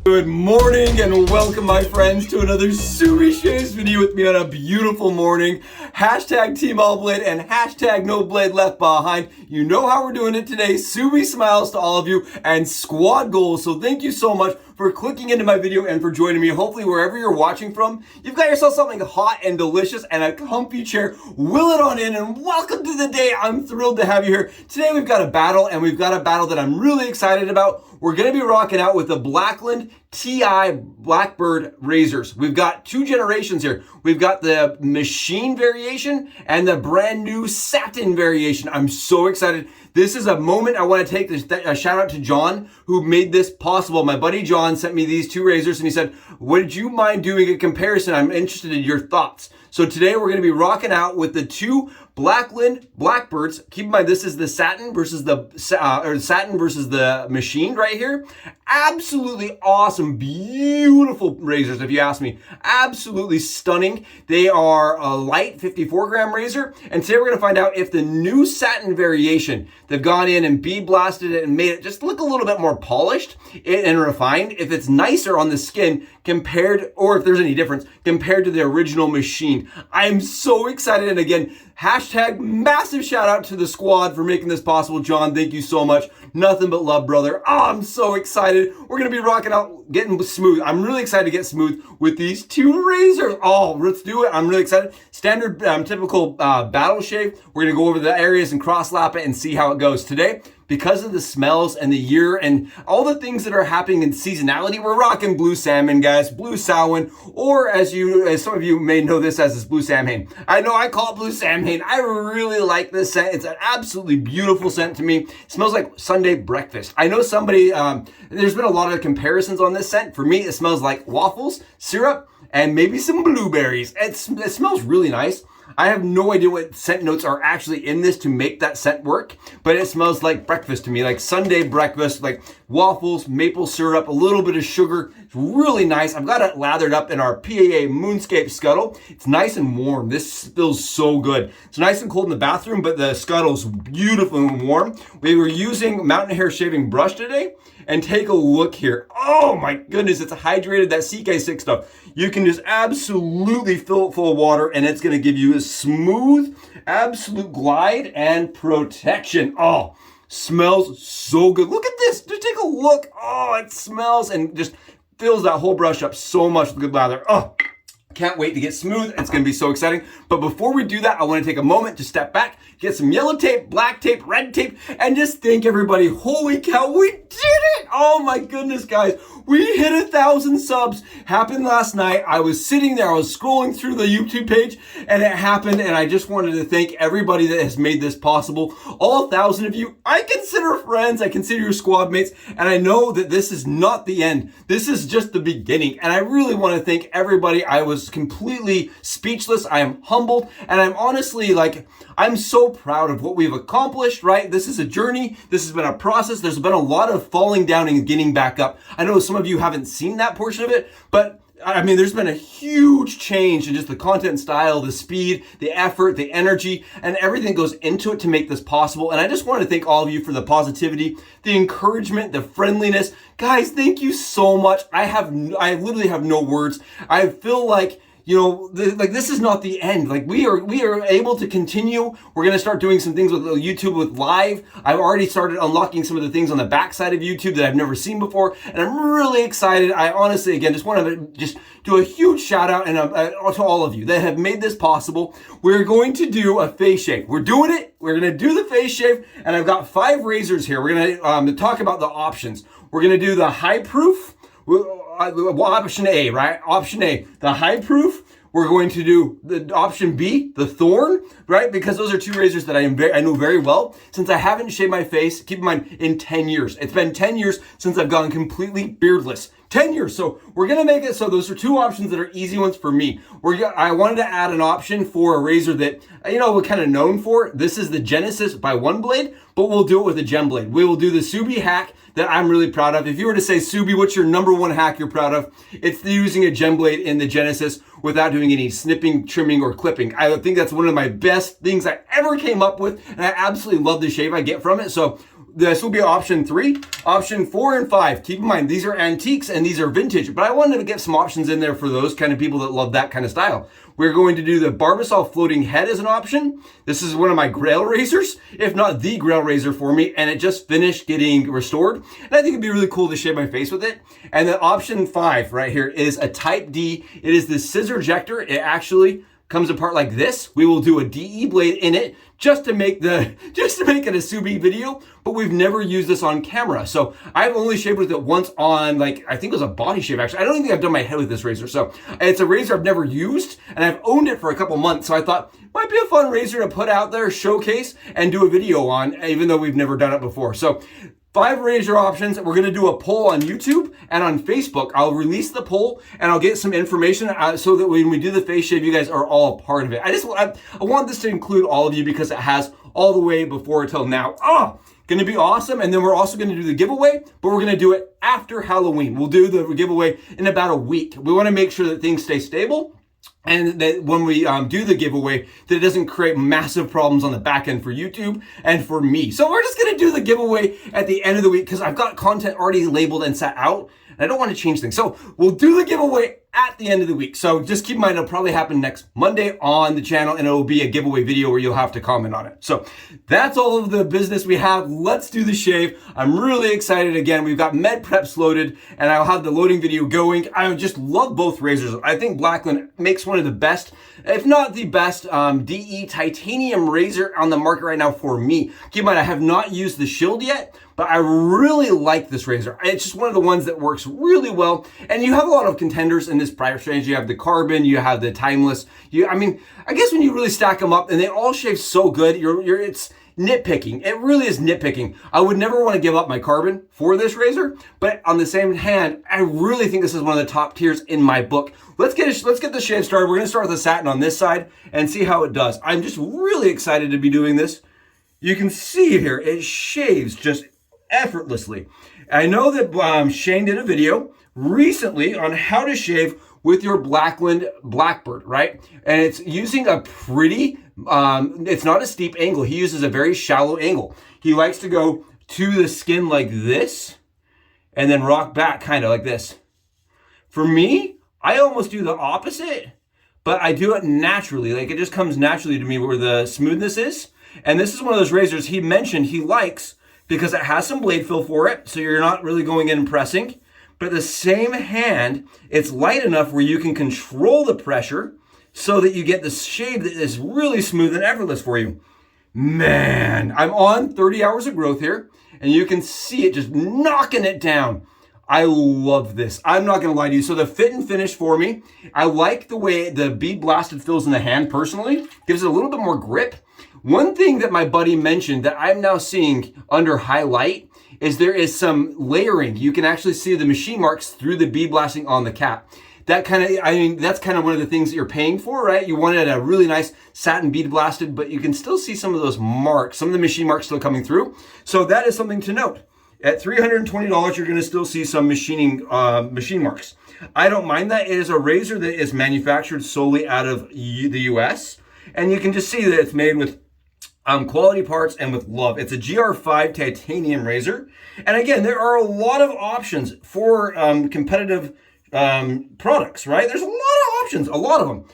Good morning and welcome my friends to another Subi Shaves video with me on a beautiful morning. Hashtag Team All Blade and hashtag No Blade Left Behind. You know how we're doing it today. Subi smiles to all of you and squad goals. So thank you so much for clicking into my video and for joining me. Hopefully wherever you're watching from, you've got yourself something hot and delicious and a comfy chair. Will it on in and welcome to the day. I'm thrilled to have you here. Today we've got a battle and we've got a battle that I'm really excited about. We're going to be rocking out with the Blackland Blackbird razors. We've got two generations here. We've got the machine variation and the brand new Satin variation. I'm so excited. This is a moment I want to take a shout out to John who made this possible. My buddy John sent me these two razors and he said, would you mind doing a comparison? I'm interested in your thoughts. So today we're going to be rocking out with the two Blackland Blackbirds. Keep in mind this is the Satin versus the Satin versus the machine right here. Absolutely awesome, beautiful razors if you ask me. Absolutely stunning. They are a light 54 gram razor. And today we're going to find out if the new Satin variation, they've gone in and bead blasted it and made it just look a little bit more polished and refined, if it's nicer on the skin compared, or if there's any difference compared to the original machine. I am so excited. And again, hashtag massive shout out to the squad for making this possible. John, thank you so much. Nothing but love, brother. Oh, I'm so excited. We're going to be rocking out, getting smooth. I'm really excited to get smooth with these two razors. Oh, let's do it. I'm really excited. Standard, typical battle shave. We're going to go over the areas and cross lap it and see how it goes today. Because of the smells and the year and all the things that are happening in seasonality, we're rocking blue salmon, guys, blue Samhain, or as some of you may know this as blue Samhain. I know I call it blue Samhain. I really like this scent. It's an absolutely beautiful scent to me. It smells like Sunday breakfast. I know somebody, there's been a lot of comparisons on this scent. For me, it smells like waffles, syrup, and maybe some blueberries. It smells really nice. I have no idea what scent notes are actually in this to make that scent work, but it smells like breakfast to me, like Sunday breakfast, like waffles, maple syrup, a little bit of sugar. It's really nice. I've got it lathered up in our PAA Moonscape scuttle. It's nice and warm. This feels so good. It's nice and cold in the bathroom, but the scuttle's beautiful and warm. We were using Mountain Hare shaving brush today, and take a look here. Oh my goodness, it's hydrated, that CK6 stuff. You can just absolutely fill it full of water and it's gonna give you a smooth, absolute glide and protection. Oh, smells so good. Look at this, just take a look. Oh, it smells and just fills that whole brush up so much with good lather. Oh, can't wait to get smooth. It's going to be so exciting. But before we do that, I want to take a moment to step back, get some yellow tape, black tape, red tape, and just thank everybody. Holy cow, we did it! Oh my goodness, guys. We hit 1,000 subs. Happened last night. I was sitting there, I was scrolling through the YouTube page, and it happened, and I just wanted to thank everybody that has made this possible. All 1,000 of you, I consider friends, I consider your squad mates, and I know that this is not the end. This is just the beginning, and I really want to thank everybody. I was completely speechless. I am humbled, and I'm honestly I'm so proud of what we've accomplished, right? This is a journey. This has been a process. There's been a lot of falling down and getting back up. I know some of you haven't seen that portion of it, but I mean, there's been a huge change in just the content style, the speed, the effort, the energy, and everything goes into it to make this possible. And I just want to thank all of you for the positivity, the encouragement, the friendliness. Guys, thank you so much. I literally have no words. I feel like, you know, this is not the end. Like we are able to continue. We're going to start doing some things with YouTube with live. I've already started unlocking some of the things on the backside of YouTube that I've never seen before. And I'm really excited. I honestly, again, just want to just do a huge shout out and to all of you that have made this possible. We're going to do a face shave. We're doing it. We're going to do the face shave. And I've got 5 razors here. We're going to talk about the options. We're going to do the high proof. Option A, right? Option A, the high proof. We're going to do the option B, the thorn, right? Because those are two razors that I know very well. Since I haven't shaved my face, keep in mind, in 10 years. It's been 10 years since I've gone completely beardless. 10 years. So we're going to make it so those are two options that are easy ones for me. I wanted to add an option for a razor that, you know, we're kind of known for. This is the Genesis by One Blade, but we'll do it with a gem blade. We will do the Subi hack that I'm really proud of. If you were to say, Subi, what's your number one hack you're proud of? It's using a gem blade in the Genesis without doing any snipping, trimming, or clipping. I think that's one of my best things I ever came up with, and I absolutely love the shave I get from it. So this will be option 3. Option 4 and 5. Keep in mind, these are antiques and these are vintage, but I wanted to get some options in there for those kind of people that love that kind of style. We're going to do the Barbasol floating head as an option. This is one of my grail razors, if not the grail razor for me, and it just finished getting restored. And I think it'd be really cool to shave my face with it. And then option 5 right here is a Type D. It is the scissor ejector. It actually comes apart like this. We will do a DE blade in it just to make it a sous vide video, but we've never used this on camera. So I've only shaved with it once on, like, I think it was a body shave actually. I don't even think I've done my head with this razor. So it's a razor I've never used and I've owned it for a couple months. So I thought might be a fun razor to put out there, showcase and do a video on, even though we've never done it before. So 5 razor options. We're going to do a poll on YouTube and on Facebook. I'll release the poll and I'll get some information so that when we do the face shave, you guys are all a part of it. I want this to include all of you because it has all the way before till now. Going to be awesome. And then we're also going to do the giveaway, but we're going to do it after Halloween. We'll do the giveaway in about a week. We want to make sure that things stay stable. And that when we do the giveaway, that it doesn't create massive problems on the back end for YouTube and for me. So we're just going to do the giveaway at the end of the week because I've got content already labeled and set out. And I don't want to change things. So we'll do the giveaway at the end of the week. So just keep in mind, it'll probably happen next Monday on the channel and it will be a giveaway video where you'll have to comment on it. So that's all of the business we have. Let's do the shave. I'm really excited. Again, we've got med preps loaded and I'll have the loading video going. I just love both razors. I think Blackland makes one of the best, if not the best, DE titanium razor on the market right now for me. Keep in mind, I have not used the Shield yet, but I really like this razor. It's just one of the ones that works really well. And you have a lot of contenders in this price range. You have the Carbon, you have the Timeless. I guess when you really stack them up and they all shave so good, it's nitpicking. It really is nitpicking. I would never want to give up my Carbon for this razor, but on the same hand, I really think this is one of the top tiers in my book. Let's get the shave started. We're going to start with the Satin on this side and see how it does. I'm just really excited to be doing this. You can see here, it shaves just effortlessly. I know that Shane did a video recently on how to shave with your Blackland Blackbird, right? And it's using a pretty, it's not a steep angle. He uses a very shallow angle. He likes to go to the skin like this and then rock back kind of like this. For me, I almost do the opposite, but I do it naturally. Like it just comes naturally to me where the smoothness is. And this is one of those razors he mentioned he likes because it has some blade fill for it, so you're not really going in and pressing. But at the same hand, it's light enough where you can control the pressure so that you get this shave that is really smooth and effortless for you. Man, I'm on 30 hours of growth here, and you can see it just knocking it down. I love this. I'm not going to lie to you. So the fit and finish for me, I like the way the bead blasted feels in the hand personally. Gives it a little bit more grip. One thing that my buddy mentioned that I'm now seeing under highlight is there is some layering. You can actually see the machine marks through the bead blasting on the cap. That kind of, that's kind of one of the things that you're paying for, right? You wanted a really nice satin bead blasted, but you can still see some of those marks, some of the machine marks still coming through. So that is something to note. At $320, you're going to still see some machine marks. I don't mind that. It is a razor that is manufactured solely out of the US. And you can just see that it's made with quality parts and with love. It's a GR5 titanium razor. And again, there are a lot of options for competitive products, right? There's a lot of options, a lot of them.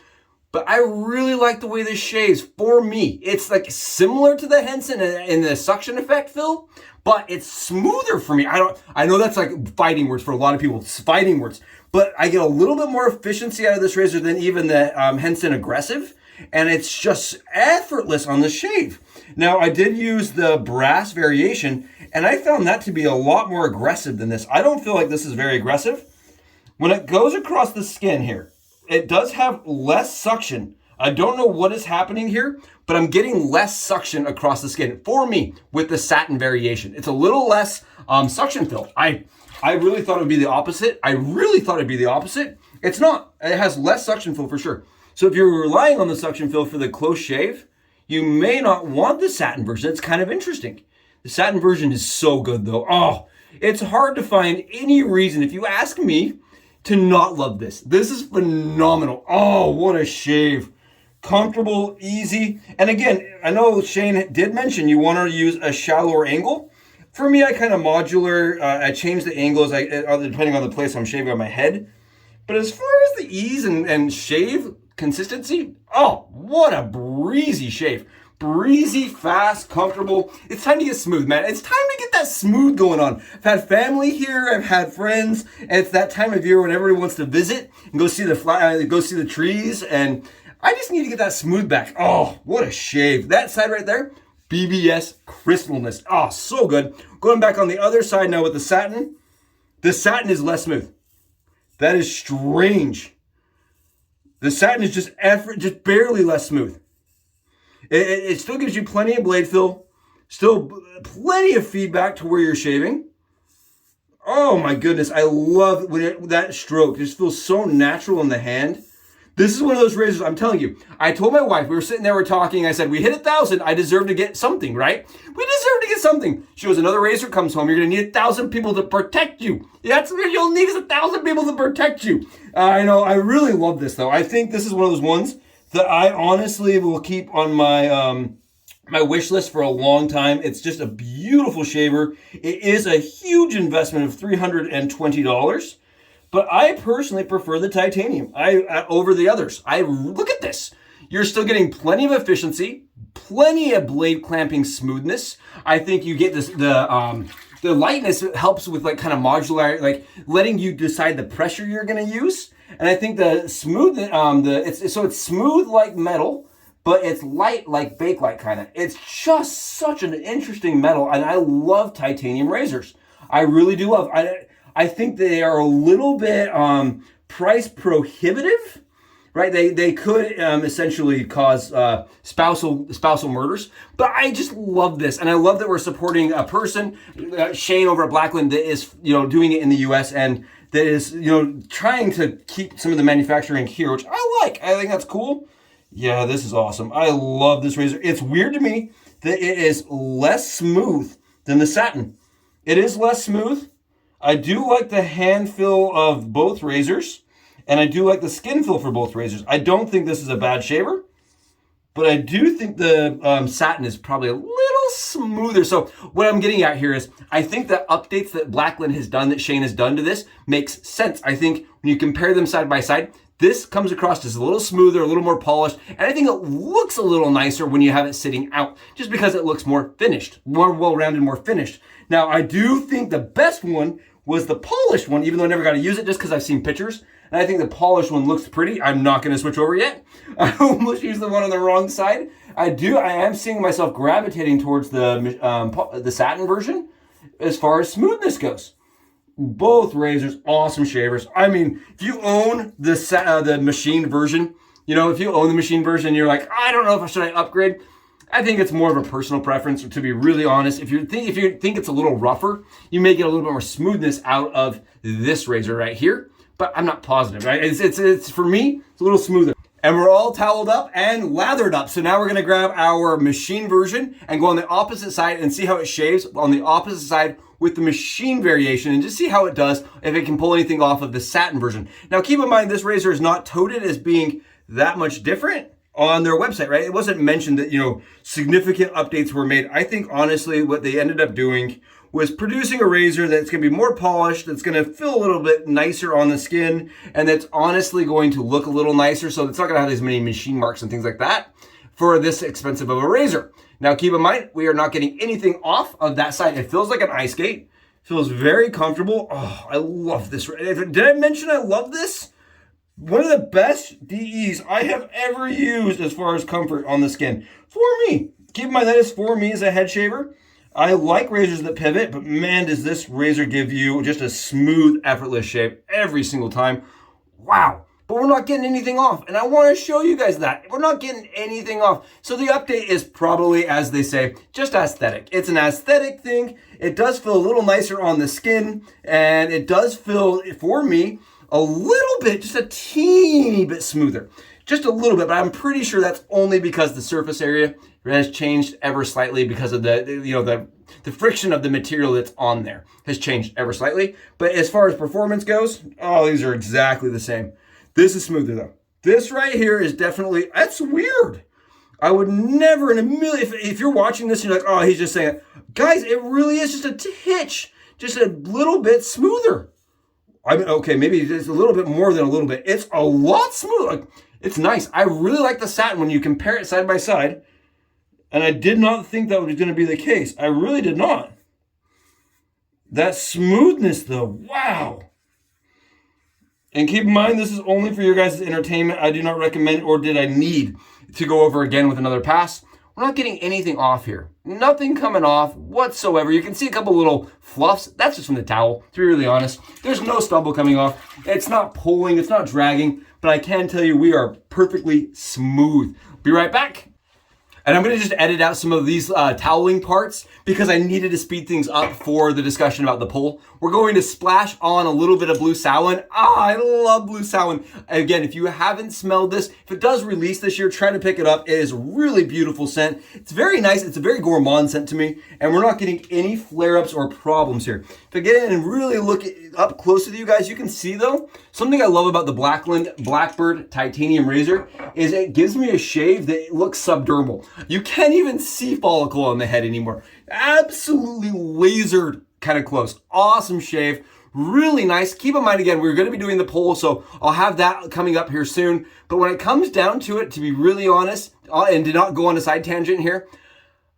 But I really like the way this shaves for me. It's like similar to the Henson in the suction effect fill, but it's smoother for me. I know that's like fighting words for a lot of people, it's fighting words, but I get a little bit more efficiency out of this razor than even the Henson Aggressive. And it's just effortless on the shave. Now, I did use the brass variation, and I found that to be a lot more aggressive than this. I don't feel like this is very aggressive. When it goes across the skin here, it does have less suction. I don't know what is happening here, but I'm getting less suction across the skin for me with the satin variation. It's a little less suction fill. I really thought it would be the opposite. It's not. It has less suction fill for sure. So if you're relying on the suction fill for the close shave, you may not want the satin version. It's kind of interesting. The satin version is so good though. Oh, it's hard to find any reason, if you ask me, to not love this. This is phenomenal. Oh, what a shave. Comfortable, easy. And again, I know Shane did mention you want to use a shallower angle. For me, I kind of modular. I change the angles depending on the place I'm shaving on my head. But as far as the ease and shave consistency, oh, what a breezy shave. Breezy, fast, comfortable. It's time to get smooth, man. It's time to get that smooth going on. I've had family here, I've had friends, and it's that time of year when everybody wants to visit and go see the trees, and I just need to get that smooth back. Oh, what a shave. That side right there, BBS crispalness. Oh, so good. Going back on the other side now with the satin. The satin is less smooth. That is strange. The satin is just barely less smooth. It still gives you plenty of blade fill, still plenty of feedback to where you're shaving. Oh my goodness, I love when that stroke just feels so natural in the hand. This is one of those razors, I'm telling you. I told my wife, we were sitting there, we're talking, I said, we hit 1,000, I deserve to get something, right? We deserve to get something. She goes, another razor comes home, you're gonna need 1,000 people to protect you. That's what you'll need, is 1,000 people to protect you. I know, I really love this though. I think this is one of those ones that I honestly will keep on my my wish list for a long time. It's just a beautiful shaver. It is a huge investment of $320, but I personally prefer the titanium over the others. Look at this. You're still getting plenty of efficiency, plenty of blade clamping smoothness. I think you get this the lightness helps with like kind of modular, like letting you decide the pressure you're going to use. And I think the smooth, it's smooth like metal, but it's light like Bakelite kind of. It's just such an interesting metal, and I love titanium razors. I really do love. I think they are a little bit price prohibitive, right? They could essentially cause spousal murders, but I just love this, and I love that we're supporting a person, Shane over at Blackland, that is doing it in the U.S. and that is, trying to keep some of the manufacturing here, which I like. I think that's cool. Yeah, this is awesome. I love this razor. It's weird to me that it is less smooth than the satin. It is less smooth. I do like the hand feel of both razors, and I do like the skin feel for both razors. I don't think this is a bad shaver, but I do think the satin is probably a little smoother. So what I'm getting at here is I think the updates that Blackland has done, that Shane has done to this, makes sense. I think when you compare them side by side, this comes across as a little smoother, a little more polished, and I think it looks a little nicer when you have it sitting out, just because it looks more finished, more well-rounded, more finished. Now, I do think the best one was the polished one, even though I never got to use it just because I've seen pictures. And I think the polished one looks pretty. I'm not going to switch over yet. I almost used the one on the wrong side. I am seeing myself gravitating towards the satin version as far as smoothness goes. Both razors, awesome shavers. I mean, if you own the machine version, if you own the machine version, you're like, I don't know if should I upgrade. I think it's more of a personal preference, to be really honest. If you think it's a little rougher, you may get a little bit more smoothness out of this razor right here. But I'm not positive, right? It's for me, it's a little smoother. And we're all toweled up and lathered up. So now we're gonna grab our machine version and go on the opposite side and see how it shaves on the opposite side with the machine variation, and just see how it does, if it can pull anything off of the satin version. Now keep in mind, this razor is not touted as being that much different on their website, right? It wasn't mentioned that, significant updates were made. I think honestly what they ended up doing was producing a razor that's going to be more polished, that's going to feel a little bit nicer on the skin, and that's honestly going to look a little nicer, so it's not going to have as many machine marks and things like that for this expensive of a razor. Now keep in mind, we are not getting anything off of that side. It feels like an ice skate. Feels very comfortable. Oh, I love this. Did I mention I love this? One of the best DEs I have ever used as far as comfort on the skin. For me. Keep in mind that is for me as a head shaver. I like razors that pivot, but man, does this razor give you just a smooth, effortless shave every single time. Wow. But we're not getting anything off, and I want to show you guys that. We're not getting anything off. So the update is probably, as they say, just aesthetic. It's an aesthetic thing. It does feel a little nicer on the skin, and it does feel, for me, a little bit, just a teeny bit smoother. Just a little bit, but I'm pretty sure that's only because the surface area has changed ever slightly because of the friction of the material that's on there has changed ever slightly. But as far as performance goes, these are exactly the same. This is smoother though. This right here is definitely, that's weird. I would never in a million, if you're watching this and you're like, oh, he's just saying it. Guys, it really is just a titch, just a little bit smoother. I mean, okay, maybe it's a little bit more than a little bit. It's a lot smoother. Like, it's nice. I really like the Satin when you compare it side by side. And I did not think that was going to be the case. I really did not. That smoothness, though, wow. And keep in mind, this is only for your guys' entertainment. I do not recommend, or did I need to go over again with another pass. We're not getting anything off here. Nothing coming off whatsoever. You can see a couple little fluffs. That's just from the towel, to be really honest. There's no stubble coming off. It's not pulling, it's not dragging, but I can tell you we are perfectly smooth. Be right back. And I'm going to just edit out some of these toweling parts because I needed to speed things up for the discussion about the pull. We're going to splash on a little bit of blue Samhain. I love blue Samhain. Again, if you haven't smelled this, if it does release this year, try to pick it up. It is a really beautiful scent. It's very nice. It's a very gourmand scent to me. And we're not getting any flare-ups or problems here. If I get in and really look up close with you guys, you can see though, something I love about the Blackland Blackbird titanium razor is it gives me a shave that looks subdermal. You can't even see follicle on the head anymore. Absolutely lasered kind of close. Awesome shave. Really nice. Keep in mind, again, we're going to be doing the poll, so I'll have that coming up here soon. But when it comes down to it, to be really honest, and to not go on a side tangent here,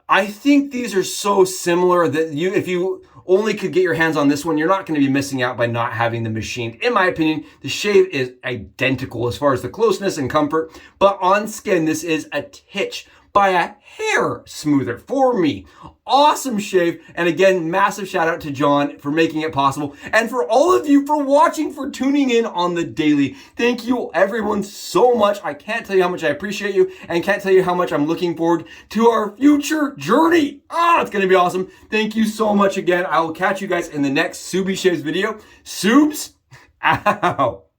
I think these are so similar that if you only could get your hands on this one, you're not going to be missing out by not having the machined. In my opinion, the shave is identical as far as the closeness and comfort, but on skin, this is a titch by a hair smoother for me. Awesome shave. And again, massive shout out to John for making it possible. And for all of you for watching, for tuning in on the daily. Thank you everyone so much. I can't tell you how much I appreciate you and can't tell you how much I'm looking forward to our future journey. It's going to be awesome. Thank you so much again. I will catch you guys in the next Subi Shaves video. Subs out.